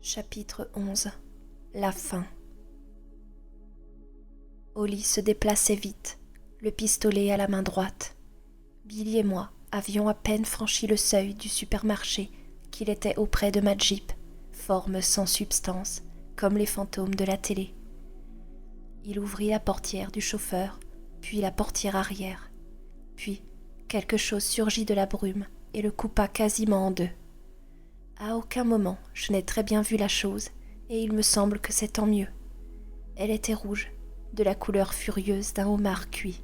Chapitre 11. La fin. Holly se déplaçait vite, le pistolet à la main droite. Billy et moi avions à peine franchi le seuil du supermarché qu'il était auprès de ma Jeep, forme sans substance, comme les fantômes de la télé. Il ouvrit la portière du chauffeur, puis la portière arrière. Puis, quelque chose surgit de la brume et le coupa quasiment en deux. À aucun moment je n'ai très bien vu la chose, et il me semble que c'est tant mieux. Elle était rouge, de la couleur furieuse d'un homard cuit.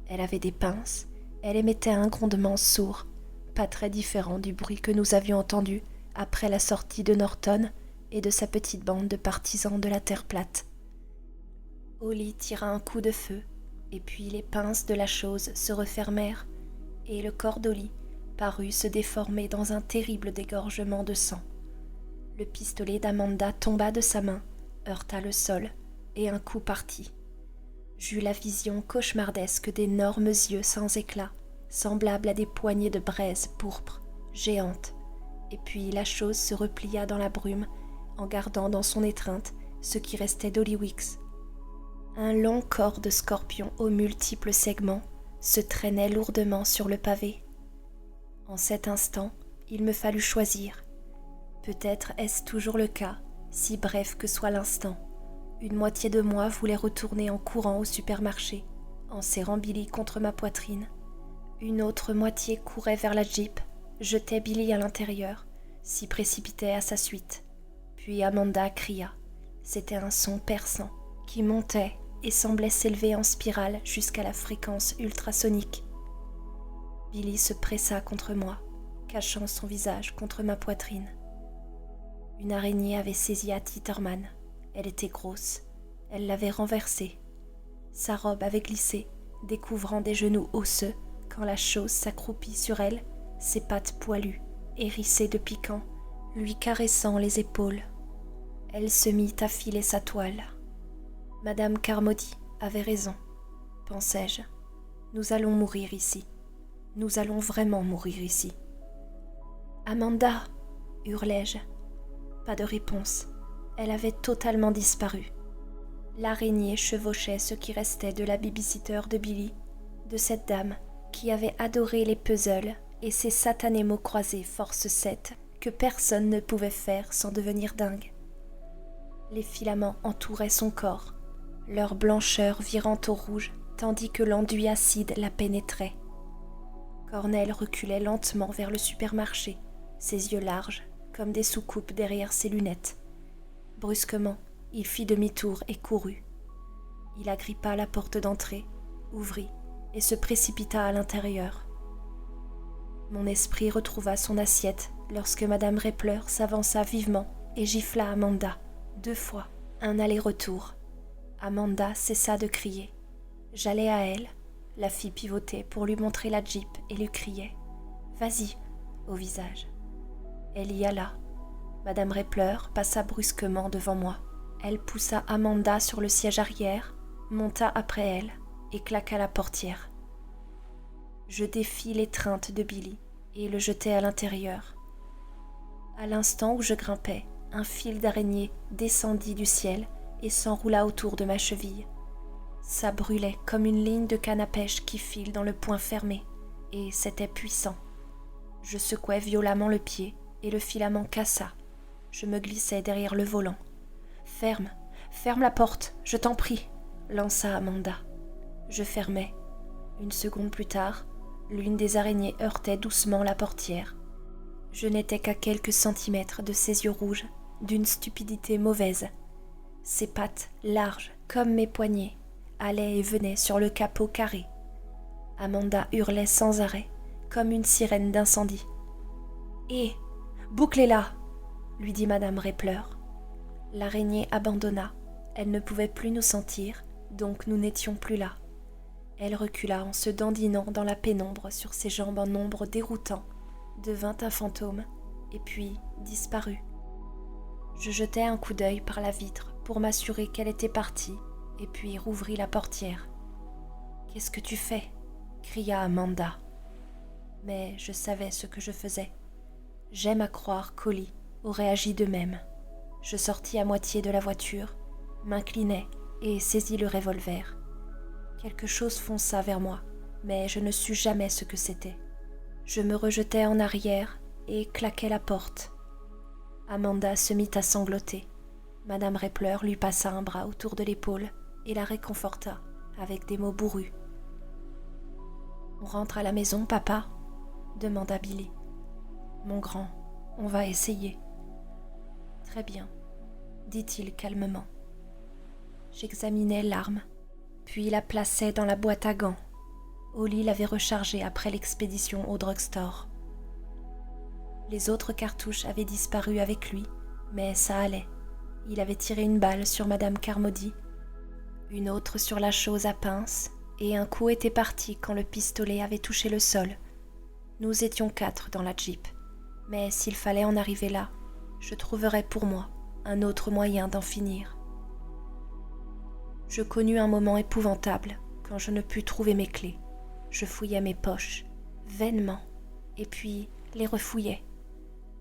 Elle avait des pinces, elle émettait un grondement sourd, pas très différent du bruit que nous avions entendu après la sortie de Norton et de sa petite bande de partisans de la terre plate. Holly tira un coup de feu, et puis les pinces de la chose se refermèrent, et le corps d'Holly parut se déformer dans un terrible dégorgement de sang. Le pistolet d'Amanda tomba de sa main, heurta le sol, et un coup partit. J'eus la vision cauchemardesque d'énormes yeux sans éclat, semblables à des poignées de braise pourpre, géantes, et puis la chose se replia dans la brume, en gardant dans son étreinte ce qui restait d'Holly Weeks. Un long corps de scorpion aux multiples segments se traînait lourdement sur le pavé. En cet instant, il me fallut choisir. Peut-être est-ce toujours le cas, si bref que soit l'instant. Une moitié de moi voulait retourner en courant au supermarché, en serrant Billy contre ma poitrine. Une autre moitié courait vers la Jeep, jetait Billy à l'intérieur, s'y précipitait à sa suite. Puis Amanda cria. C'était un son perçant, qui montait et semblait s'élever en spirale jusqu'à la fréquence ultrasonique. Billy se pressa contre moi, cachant son visage contre ma poitrine. Une araignée avait saisi à Titterman. Elle était grosse. Elle l'avait renversée. Sa robe avait glissé, découvrant des genoux osseux quand la chose s'accroupit sur elle, ses pattes poilues, hérissées de piquant, lui caressant les épaules. Elle se mit à filer sa toile. Madame Carmody avait raison, pensai-je. Nous allons mourir ici. Nous allons vraiment mourir ici. « Amanda !» hurlai-je. Pas de réponse. Elle avait totalement disparu. L'araignée chevauchait ce qui restait de la babysitter de Billy, de cette dame qui avait adoré les puzzles et ces satanés mots croisés force 7 que personne ne pouvait faire sans devenir dingue. Les filaments entouraient son corps, leur blancheur virant au rouge, tandis que l'enduit acide la pénétrait. Cornell reculait lentement vers le supermarché, ses yeux larges, comme des soucoupes derrière ses lunettes. Brusquement, il fit demi-tour et courut. Il agrippa la porte d'entrée, ouvrit et se précipita à l'intérieur. Mon esprit retrouva son assiette lorsque Madame Repler s'avança vivement et gifla Amanda, 2 fois, un aller-retour. Amanda cessa de crier. J'allai à elle, la fille pivotait pour lui montrer la Jeep et lui criait « Vas-y !» au visage. Elle y alla. Madame Repler passa brusquement devant moi. Elle poussa Amanda sur le siège arrière, monta après elle et claqua la portière. Je défis l'étreinte de Billy et le jetai à l'intérieur. À l'instant où je grimpais, un fil d'araignée descendit du ciel et s'enroula autour de ma cheville. Ça brûlait comme une ligne de canne à pêche qui file dans le poing fermé, et c'était puissant. Je secouai violemment le pied, et le filament cassa. Je me glissai derrière le volant. « Ferme la porte, je t'en prie !» lança Amanda. Je fermai. Une seconde plus tard, l'une des araignées heurtait doucement la portière. Je n'étais qu'à quelques centimètres de ses yeux rouges, d'une stupidité mauvaise. Ses pattes, larges comme mes poignets, allait et venait sur le capot carré. Amanda hurlait sans arrêt, comme une sirène d'incendie. « Hé, bouclez-la !» lui dit Madame Repler. L'araignée abandonna. Elle ne pouvait plus nous sentir, donc nous n'étions plus là. Elle recula en se dandinant dans la pénombre sur ses jambes en nombre déroutant, devint un fantôme, et puis disparut. Je jetai un coup d'œil par la vitre pour m'assurer qu'elle était partie, et puis rouvris la portière. « Qu'est-ce que tu fais ?» cria Amanda. Mais je savais ce que je faisais. J'aime à croire qu'Holly aurait agi de même. Je sortis à moitié de la voiture, m'inclinai et saisis le revolver. Quelque chose fonça vers moi, mais je ne sus jamais ce que c'était. Je me rejetai en arrière et claquai la porte. Amanda se mit à sangloter. Madame Repler lui passa un bras autour de l'épaule et la réconforta avec des mots bourrus. « On rentre à la maison, papa ?» demanda Billy. « Mon grand, on va essayer. »« Très bien, » dit-il calmement. J'examinai l'arme, puis la plaçai dans la boîte à gants. Holly l'avait rechargée après l'expédition au drugstore. Les autres cartouches avaient disparu avec lui, mais ça allait. Il avait tiré une balle sur Madame Carmody, une autre sur la chose à pince, et un coup était parti quand le pistolet avait touché le sol. Nous étions 4 dans la Jeep, mais s'il fallait en arriver là, je trouverais pour moi un autre moyen d'en finir. Je connus un moment épouvantable quand je ne pus trouver mes clés. Je fouillais mes poches, vainement, et puis les refouillais,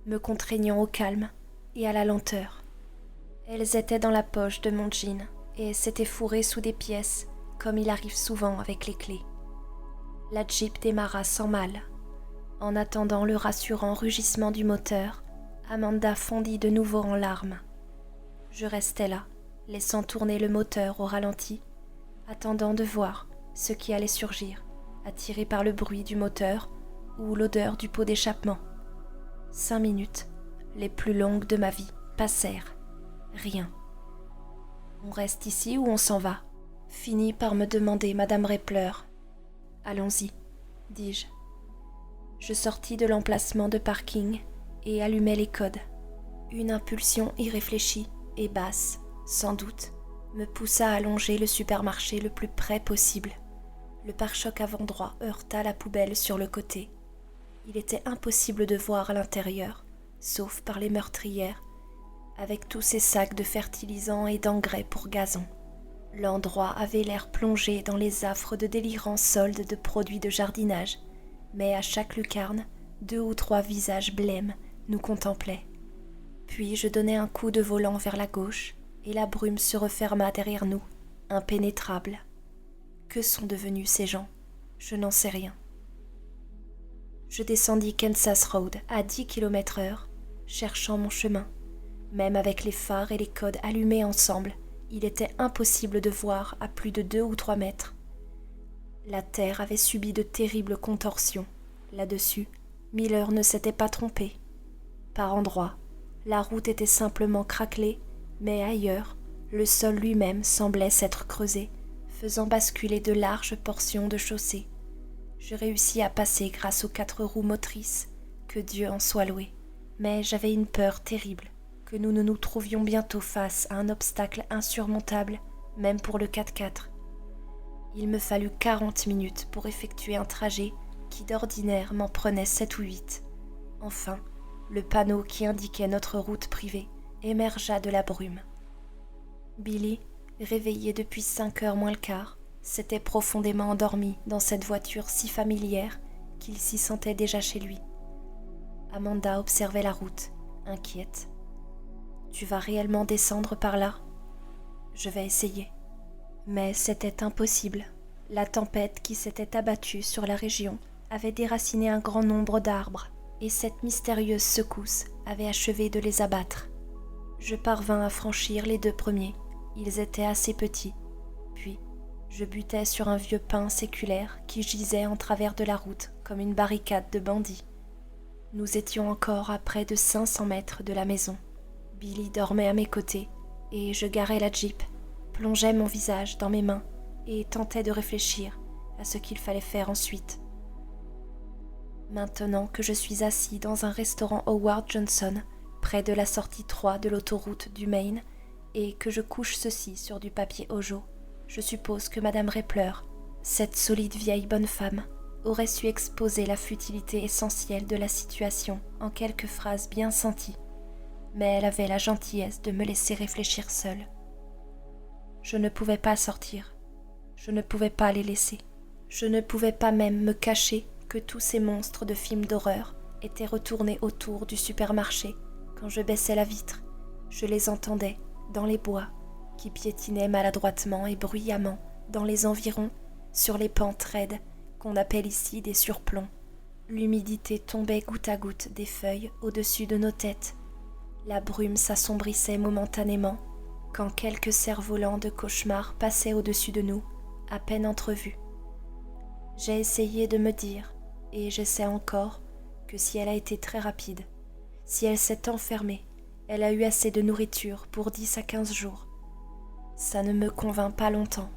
me contraignant au calme et à la lenteur. Elles étaient dans la poche de mon jean et s'étaient fourrées sous des pièces, comme il arrive souvent avec les clés. La Jeep démarra sans mal. En attendant le rassurant rugissement du moteur, Amanda fondit de nouveau en larmes. Je restais là, laissant tourner le moteur au ralenti, attendant de voir ce qui allait surgir, attiré par le bruit du moteur ou l'odeur du pot d'échappement. 5 minutes, les plus longues de ma vie, passèrent. Rien. On reste ici ou on s'en va ? Finit par me demander Madame Repler. Allons-y, dis-je. Je sortis de l'emplacement de parking et allumai les codes. Une impulsion irréfléchie et basse, sans doute, me poussa à longer le supermarché le plus près possible. Le pare-choc avant droit heurta la poubelle sur le côté. Il était impossible de voir à l'intérieur, sauf par les meurtrières, avec tous ces sacs de fertilisants et d'engrais pour gazon. L'endroit avait l'air plongé dans les affres de délirants soldes de produits de jardinage, mais à chaque lucarne, 2 ou 3 visages blêmes nous contemplaient. Puis je donnai un coup de volant vers la gauche, et la brume se referma derrière nous, impénétrable. Que sont devenus ces gens ? Je n'en sais rien. Je descendis Kansas Road à 10 km/h, cherchant mon chemin. Même avec les phares et les codes allumés ensemble, il était impossible de voir à plus de 2 ou 3 mètres. La terre avait subi de terribles contorsions. Là-dessus, Miller ne s'était pas trompé. Par endroits, la route était simplement craquelée, mais ailleurs, le sol lui-même semblait s'être creusé, faisant basculer de larges portions de chaussée. Je réussis à passer grâce aux 4 roues motrices, que Dieu en soit loué. Mais j'avais une peur terrible, que nous ne nous trouvions bientôt face à un obstacle insurmontable, même pour le 4x4. Il me fallut 40 minutes pour effectuer un trajet qui d'ordinaire m'en prenait 7 ou 8. Enfin, le panneau qui indiquait notre route privée émergea de la brume. Billy, réveillé depuis 5 heures moins le quart, s'était profondément endormi dans cette voiture si familière qu'il s'y sentait déjà chez lui. Amanda observait la route, inquiète. « Tu vas réellement descendre par là ? » ?»« Je vais essayer. » Mais c'était impossible. La tempête qui s'était abattue sur la région avait déraciné un grand nombre d'arbres, et cette mystérieuse secousse avait achevé de les abattre. Je parvins à franchir les 2 premiers. Ils étaient assez petits. Puis, je butai sur un vieux pin séculaire qui gisait en travers de la route comme une barricade de bandits. Nous étions encore à près de 500 mètres de la maison. Billy dormait à mes côtés et je garais la Jeep, plongeais mon visage dans mes mains et tentais de réfléchir à ce qu'il fallait faire ensuite. Maintenant que je suis assis dans un restaurant Howard Johnson, près de la sortie 3 de l'autoroute du Maine, et que je couche ceci sur du papier Ojo, je suppose que Madame Repler, cette solide vieille bonne femme, aurait su exposer la futilité essentielle de la situation en quelques phrases bien senties, mais elle avait la gentillesse de me laisser réfléchir seule. Je ne pouvais pas sortir, je ne pouvais pas les laisser, je ne pouvais pas même me cacher que tous ces monstres de films d'horreur étaient retournés autour du supermarché quand je baissais la vitre Je les entendais dans les bois qui piétinaient maladroitement et bruyamment dans les environs sur les pentes raides qu'on appelle ici des surplombs. L'humidité tombait goutte à goutte des feuilles au-dessus de nos têtes. La brume s'assombrissait momentanément quand quelques cerfs-volants de cauchemar passaient au-dessus de nous, à peine entrevus. J'ai essayé de me dire, et j'essaie encore, que si elle a été très rapide, si elle s'est enfermée, elle a eu assez de nourriture pour 10 à 15 jours. Ça ne me convainc pas longtemps.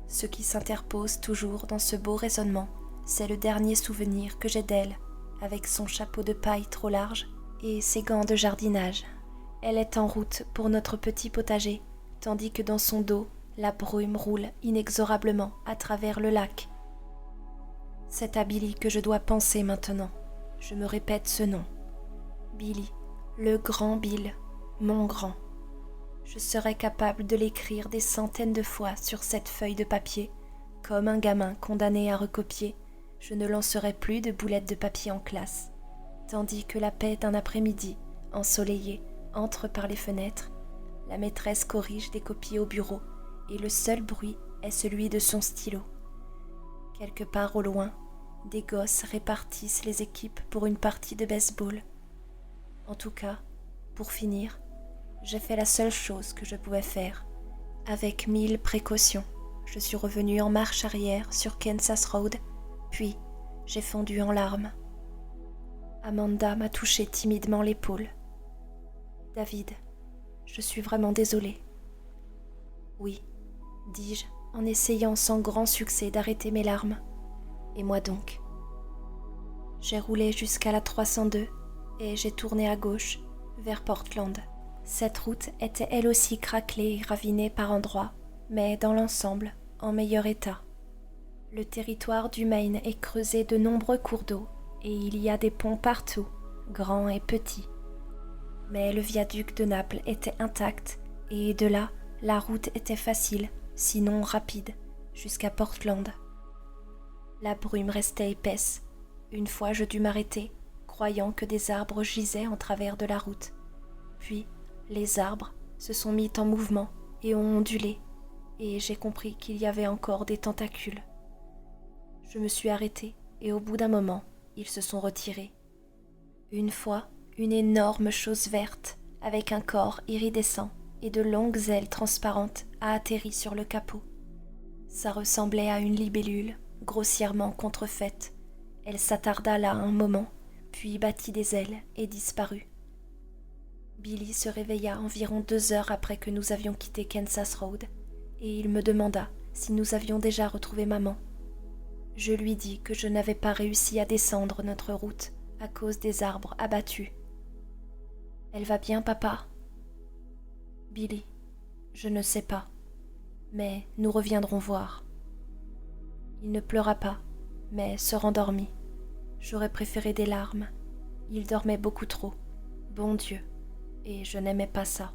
Ce qui s'interpose toujours dans ce beau raisonnement, c'est le dernier souvenir que j'ai d'elle, avec son chapeau de paille trop large et ses gants de jardinage. Elle est en route pour notre petit potager, tandis que dans son dos, la brume roule inexorablement à travers le lac. C'est à Billy que je dois penser maintenant. Je me répète ce nom. Billy, le grand Bill, mon grand. Je serais capable de l'écrire des centaines de fois sur cette feuille de papier. Comme un gamin condamné à recopier, je ne lancerai plus de boulettes de papier en classe. Tandis que la paix d'un après-midi, ensoleillé, entre par les fenêtres, la maîtresse corrige des copies au bureau et le seul bruit est celui de son stylo. Quelque part au loin, des gosses répartissent les équipes pour une partie de baseball. En tout cas, pour finir, j'ai fait la seule chose que je pouvais faire. Avec 1000 précautions, je suis revenue en marche arrière sur Kansas Road, puis j'ai fondu en larmes. Amanda m'a touché timidement l'épaule. « David, je suis vraiment désolée. »« Oui, dis-je, en essayant sans grand succès d'arrêter mes larmes. Et moi donc. J'ai roulé jusqu'à la 302 et j'ai tourné à gauche, vers Portland. Cette route était elle aussi craquelée et ravinée par endroits, mais dans l'ensemble, en meilleur état. Le territoire du Maine est creusé de nombreux cours d'eau et il y a des ponts partout, grands et petits. Mais le viaduc de Naples était intact et de là, la route était facile, sinon rapide, jusqu'à Portland. La brume restait épaisse. Une fois je dus m'arrêter, croyant que des arbres gisaient en travers de la route. Puis, les arbres se sont mis en mouvement et ont ondulé, et j'ai compris qu'il y avait encore des tentacules. Je me suis arrêtée et au bout d'un moment, ils se sont retirés. Une fois, une énorme chose verte, avec un corps iridescent et de longues ailes transparentes, a atterri sur le capot. Ça ressemblait à une libellule, grossièrement contrefaite. Elle s'attarda là un moment, puis battit des ailes et disparut. Billy se réveilla environ 2 heures après que nous avions quitté Kansas Road, et il me demanda si nous avions déjà retrouvé maman. Je lui dis que je n'avais pas réussi à descendre notre route à cause des arbres abattus. « Elle va bien, papa ?» « Billy, je ne sais pas, mais nous reviendrons voir. » Il ne pleura pas, mais se rendormit. J'aurais préféré des larmes. Il dormait beaucoup trop, bon Dieu, et je n'aimais pas ça.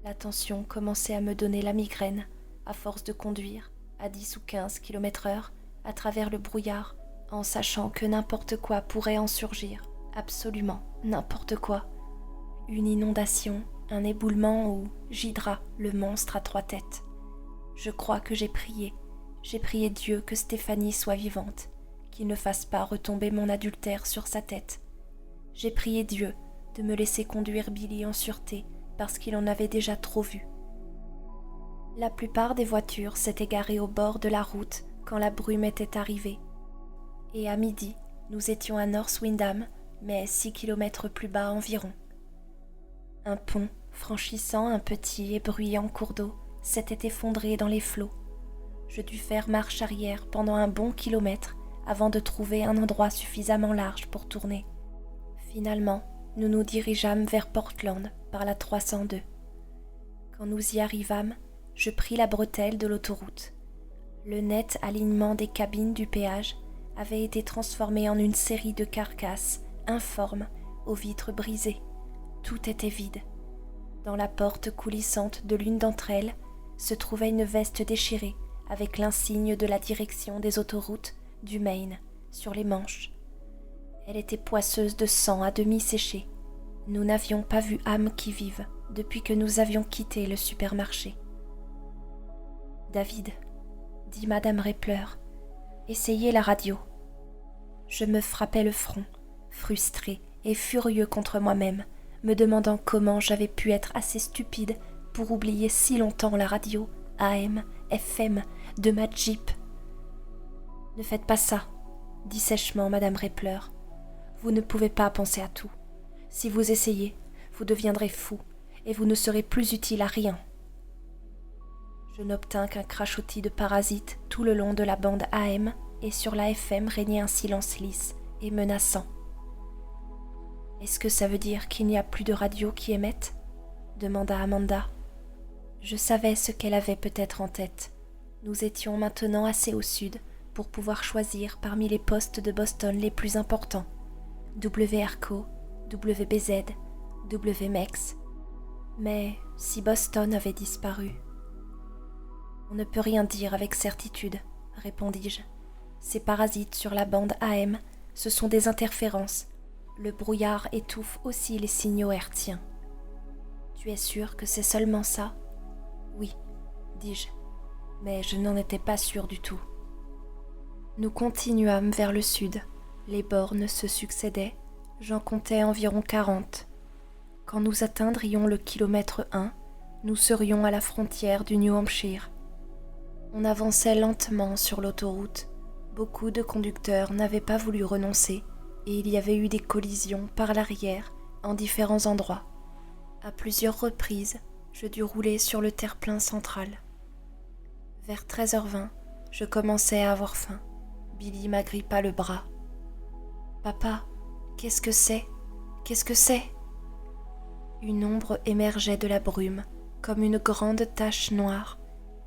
La tension commençait à me donner la migraine à force de conduire à 10 ou 15 km/h à travers le brouillard, en sachant que n'importe quoi pourrait en surgir, absolument n'importe quoi. Une inondation, un éboulement ou Ghidra, le monstre à 3 têtes. Je crois que j'ai prié Dieu que Stéphanie soit vivante, qu'il ne fasse pas retomber mon adultère sur sa tête. J'ai prié Dieu de me laisser conduire Billy en sûreté parce qu'il en avait déjà trop vu. La plupart des voitures s'étaient garées au bord de la route quand la brume était arrivée. Et à midi, nous étions à North Windham, mais 6 kilomètres plus bas environ. Un pont, franchissant un petit et bruyant cours d'eau, s'était effondré dans les flots. Je dus faire marche arrière pendant un bon kilomètre avant de trouver un endroit suffisamment large pour tourner. Finalement, nous nous dirigeâmes vers Portland par la 302. Quand nous y arrivâmes, je pris la bretelle de l'autoroute. Le net alignement des cabines du péage avait été transformé en une série de carcasses informes aux vitres brisées. Tout était vide. Dans la porte coulissante de l'une d'entre elles se trouvait une veste déchirée avec l'insigne de la direction des autoroutes du Maine sur les manches. Elle était poisseuse de sang à demi séché. Nous n'avions pas vu âme qui vive depuis que nous avions quitté le supermarché. « David, dit Madame Repler, essayez la radio. » Je me frappais le front, frustré et furieux contre moi-même, me demandant comment j'avais pu être assez stupide pour oublier si longtemps la radio, AM, FM, de ma Jeep. « Ne faites pas ça, dit sèchement Madame Repler. Vous ne pouvez pas penser à tout. Si vous essayez, vous deviendrez fou et vous ne serez plus utile à rien. » Je n'obtins qu'un crachotis de parasites tout le long de la bande AM et sur la FM régnait un silence lisse et menaçant. « Est-ce que ça veut dire qu'il n'y a plus de radio qui émettent ?» demanda Amanda. Je savais ce qu'elle avait peut-être en tête. Nous étions maintenant assez au sud pour pouvoir choisir parmi les postes de Boston les plus importants. WRCO, WBZ, WMEX. Mais si Boston avait disparu... « On ne peut rien dire avec certitude, répondis-je. Ces parasites sur la bande AM, ce sont des interférences. Le brouillard étouffe aussi les signaux hertziens. »« Tu es sûr que c'est seulement ça ?»« Oui, dis-je, mais je n'en étais pas sûr du tout. » Nous continuâmes vers le sud. Les bornes se succédaient, j'en comptais environ 40. Quand nous atteindrions le kilomètre 1, nous serions à la frontière du New Hampshire. On avançait lentement sur l'autoroute. Beaucoup de conducteurs n'avaient pas voulu renoncer et il y avait eu des collisions par l'arrière en différents endroits. À plusieurs reprises, je dus rouler sur le terre-plein central. Vers 13h20, je commençais à avoir faim. Billy m'agrippa le bras. « Papa, qu'est-ce que c'est ? Qu'est-ce que c'est ?» Une ombre émergeait de la brume, comme une grande tache noire.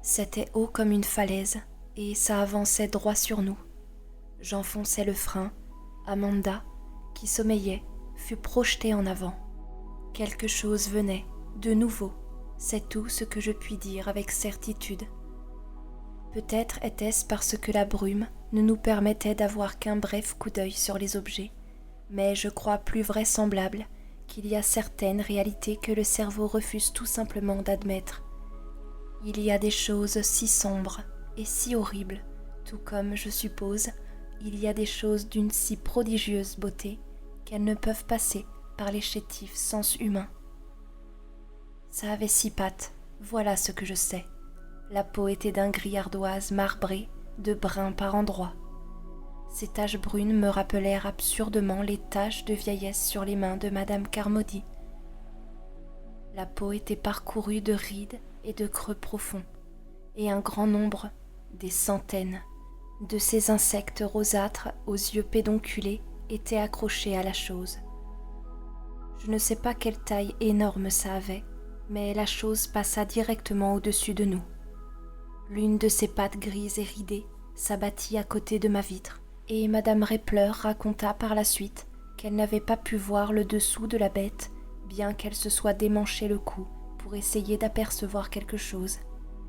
C'était haut comme une falaise, et ça avançait droit sur nous. J'enfonçai le frein. Amanda, qui sommeillait, fut projetée en avant. Quelque chose venait, de nouveau, c'est tout ce que je puis dire avec certitude. Peut-être était-ce parce que la brume ne nous permettait d'avoir qu'un bref coup d'œil sur les objets, mais je crois plus vraisemblable qu'il y a certaines réalités que le cerveau refuse tout simplement d'admettre. Il y a des choses si sombres et si horribles, tout comme, je suppose, il y a des choses d'une si prodigieuse beauté qu'elles ne peuvent passer par les chétifs sens humains. Ça avait 6 pattes, voilà ce que je sais. La peau était d'un gris ardoise marbré, de brun par endroits. Ces taches brunes me rappelèrent absurdement les taches de vieillesse sur les mains de Madame Carmody. La peau était parcourue de rides et de creux profonds, et un grand nombre, des centaines, de ces insectes rosâtres aux yeux pédonculés étaient accrochés à la chose. Je ne sais pas quelle taille énorme ça avait, mais la chose passa directement au-dessus de nous. L'une de ses pattes grises et ridées s'abattit à côté de ma vitre, et Madame Repler raconta par la suite qu'elle n'avait pas pu voir le dessous de la bête, bien qu'elle se soit démanché le cou pour essayer d'apercevoir quelque chose.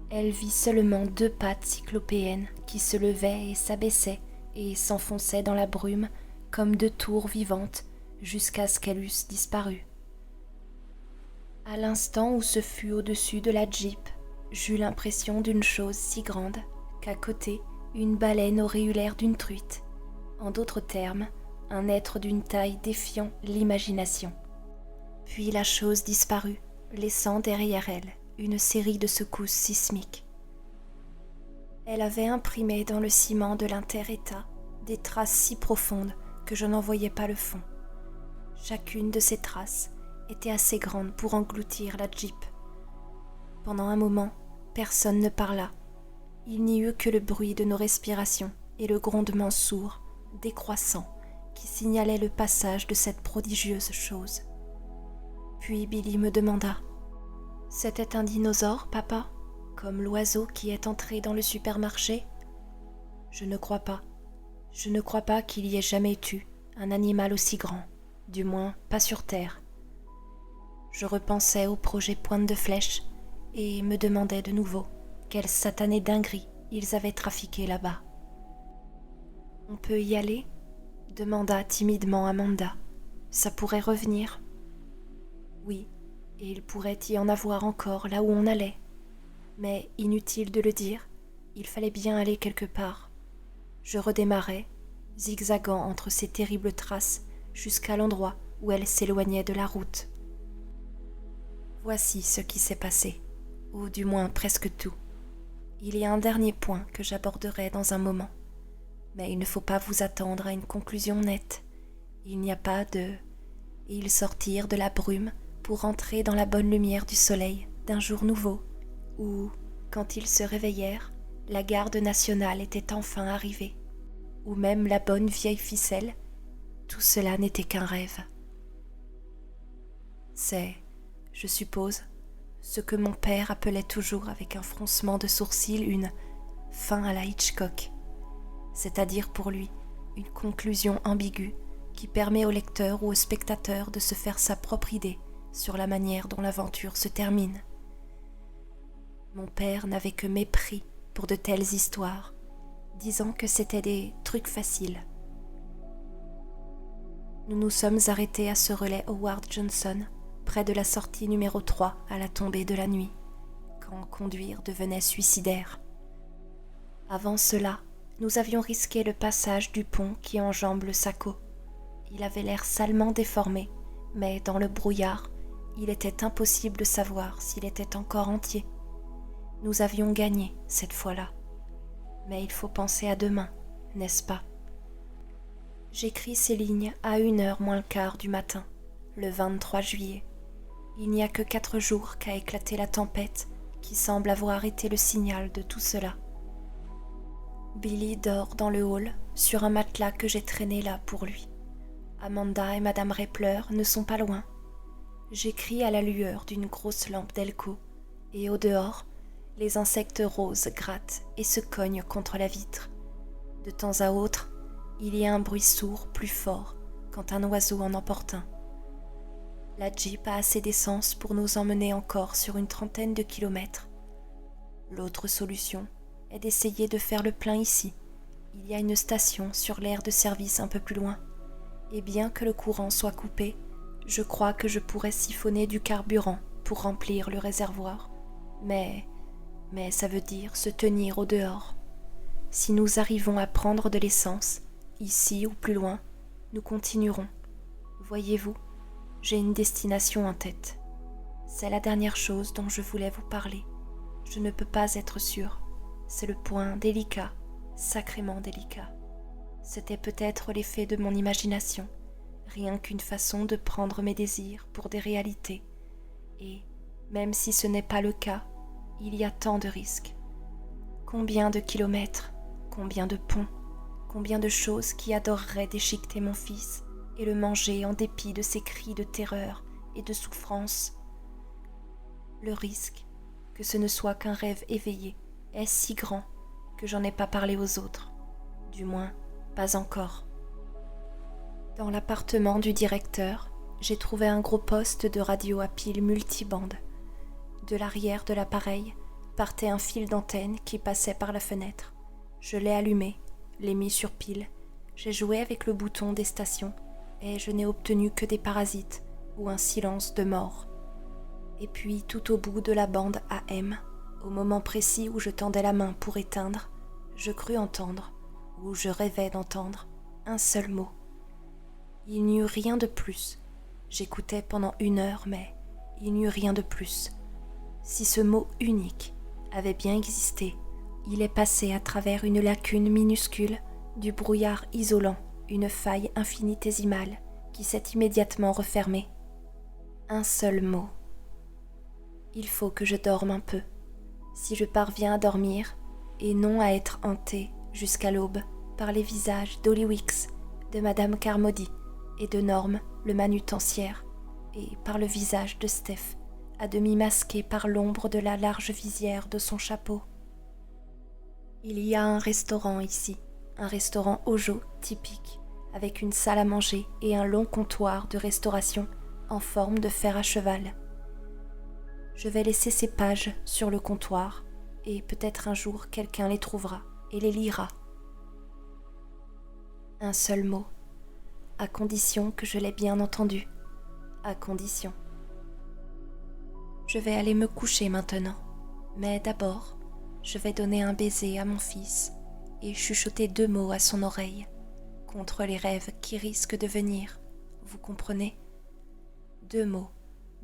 Elle vit seulement 2 pattes cyclopéennes qui se levaient et s'abaissaient et s'enfonçaient dans la brume comme 2 tours vivantes jusqu'à ce qu'elles eussent disparu. À l'instant où ce fut au-dessus de la Jeep, j'eus l'impression d'une chose si grande qu'à côté, une baleine aurait eu l'air d'une truite. En d'autres termes, un être d'une taille défiant l'imagination. Puis la chose disparut, laissant derrière elle une série de secousses sismiques. Elle avait imprimé dans le ciment de l'inter-état des traces si profondes que je n'en voyais pas le fond. Chacune de ces traces était assez grande pour engloutir la Jeep. Pendant un moment, personne ne parla. Il n'y eut que le bruit de nos respirations et le grondement sourd, décroissant, qui signalait le passage de cette prodigieuse chose. Puis Billy me demanda « C'était un dinosaure, papa, comme l'oiseau qui est entré dans le supermarché ?» Je ne crois pas. Je ne crois pas qu'il y ait jamais eu un animal aussi grand, du moins pas sur Terre. Je repensais au projet Pointe de Flèche et me demandais de nouveau quelle satanée dinguerie ils avaient trafiqué là-bas. « On peut y aller ?» demanda timidement Amanda. « Ça pourrait revenir ?» Oui, et il pourrait y en avoir encore là où on allait. Mais inutile de le dire, il fallait bien aller quelque part. Je redémarrais, zigzagant entre ces terribles traces jusqu'à l'endroit où elles s'éloignaient de la route. Voici ce qui s'est passé, ou du moins presque tout. Il y a un dernier point que j'aborderai dans un moment. Mais il ne faut pas vous attendre à une conclusion nette. Il n'y a pas de... Et ils sortirent de la brume pour entrer dans la bonne lumière du soleil d'un jour nouveau, où, quand ils se réveillèrent, la garde nationale était enfin arrivée, ou même la bonne vieille ficelle, tout cela n'était qu'un rêve. C'est, je suppose, ce que mon père appelait toujours avec un froncement de sourcils une fin à la Hitchcock, c'est-à-dire pour lui une conclusion ambiguë qui permet au lecteur ou au spectateur de se faire sa propre idée sur la manière dont l'aventure se termine. Mon père n'avait que mépris pour de telles histoires, disant que c'était des trucs faciles. Nous nous sommes arrêtés à ce relais Howard Johnson, près de la sortie numéro 3 à la tombée de la nuit, quand conduire devenait suicidaire. Avant cela, nous avions risqué le passage du pont qui enjambe le Saco. Il avait l'air salement déformé, mais dans le brouillard, il était impossible de savoir s'il était encore entier. Nous avions gagné cette fois-là. Mais il faut penser à demain, n'est-ce pas? J'écris ces lignes à 1h moins le quart du matin, le 23 juillet. Il n'y a que 4 jours qu'a éclaté la tempête qui semble avoir été le signal de tout cela. Billy dort dans le hall sur un matelas que j'ai traîné là pour lui. Amanda et Madame Rappler ne sont pas loin. J'écris à la lueur d'une grosse lampe d'Elco, et au dehors, les insectes roses grattent et se cognent contre la vitre. De temps à autre, il y a un bruit sourd plus fort quand un oiseau en emporte un. La Jeep a assez d'essence pour nous emmener encore sur une 30aine de kilomètres. L'autre solution est d'essayer de faire le plein ici. Il y a une station sur l'aire de service un peu plus loin. Et bien que le courant soit coupé, je crois que je pourrais siphonner du carburant pour remplir le réservoir. Mais ça veut dire se tenir au dehors. Si nous arrivons à prendre de l'essence, ici ou plus loin, nous continuerons. Voyez-vous, j'ai une destination en tête. C'est la dernière chose dont je voulais vous parler. Je ne peux pas être sûre. C'est le point délicat, sacrément délicat. C'était peut-être l'effet de mon imagination, rien qu'une façon de prendre mes désirs pour des réalités. Et, même si ce n'est pas le cas, il y a tant de risques. Combien de kilomètres, combien de ponts, combien de choses qui adoreraient déchiqueter mon fils et le manger en dépit de ses cris de terreur et de souffrance. Le risque, que ce ne soit qu'un rêve éveillé, est si grand que j'en ai pas parlé aux autres, du moins pas encore. Dans l'appartement du directeur, j'ai trouvé un gros poste de radio à pile multibande. De l'arrière de l'appareil partait un fil d'antenne qui passait par la fenêtre. Je l'ai allumé, l'ai mis sur pile, j'ai joué avec le bouton des stations et je n'ai obtenu que des parasites ou un silence de mort. Et puis tout au bout de la bande AM, au moment précis où je tendais la main pour éteindre, je crus entendre, ou je rêvais d'entendre, un seul mot. Il n'y eut rien de plus. J'écoutais pendant 1 heure, mais il n'y eut rien de plus. Si ce mot unique avait bien existé, il est passé à travers une lacune minuscule, du brouillard isolant, une faille infinitésimale qui s'est immédiatement refermée. Un seul mot. Il faut que je dorme un peu. Si je parviens à dormir, et non à être hantée jusqu'à l'aube par les visages d'Holly Weeks, de Madame Carmody et de Norme, le manutensière, et par le visage de Steph, à demi masqué par l'ombre de la large visière de son chapeau. Il y a un restaurant ici, un restaurant Ojo typique, avec une salle à manger et un long comptoir de restauration en forme de fer à cheval. Je vais laisser ces pages sur le comptoir, et peut-être un jour quelqu'un les trouvera et les lira. Un seul mot, à condition que je l'ai bien entendu, à condition. Je vais aller me coucher maintenant, mais d'abord, je vais donner un baiser à mon fils et chuchoter 2 mots à son oreille, contre les rêves qui risquent de venir, vous comprenez? 2 mots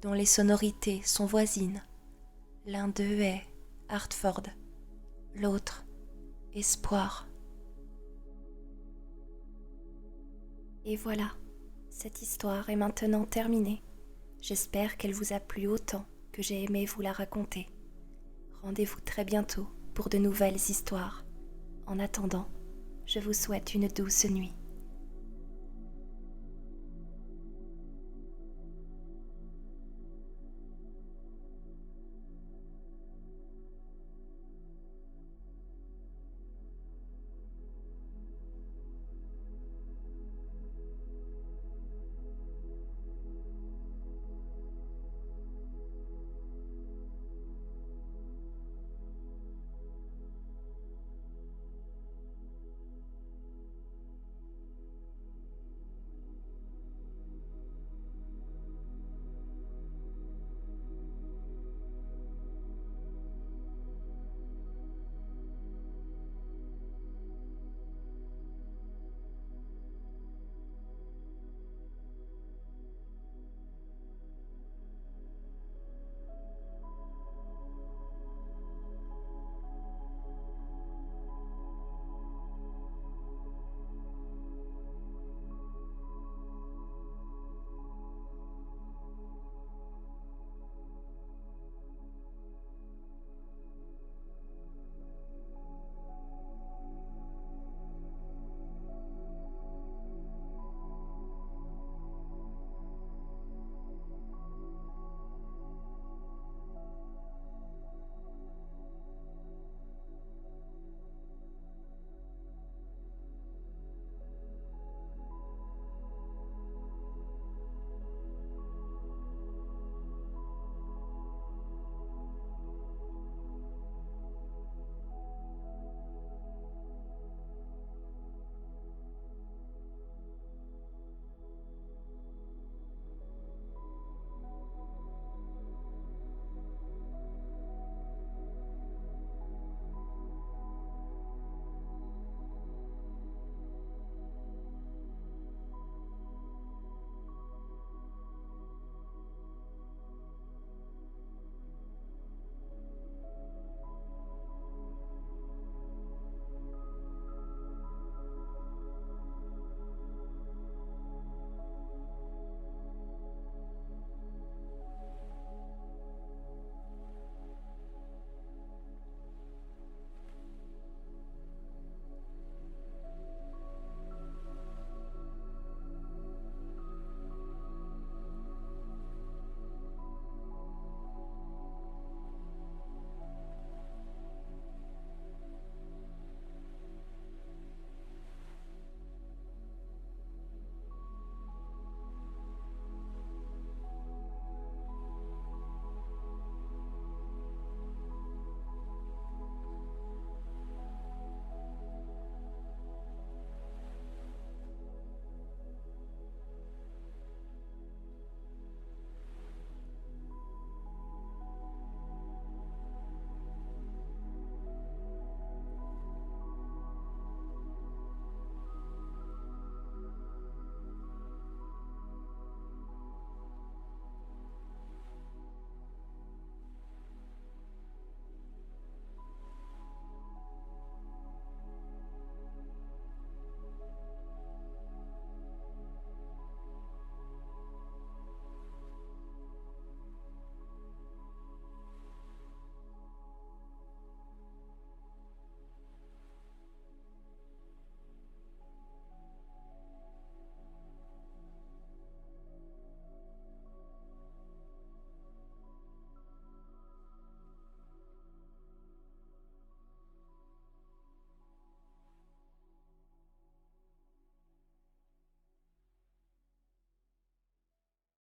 dont les sonorités sont voisines. L'un d'eux est Hartford, l'autre espoir. Et voilà, cette histoire est maintenant terminée. J'espère qu'elle vous a plu autant que j'ai aimé vous la raconter. Rendez-vous très bientôt pour de nouvelles histoires. En attendant, je vous souhaite une douce nuit.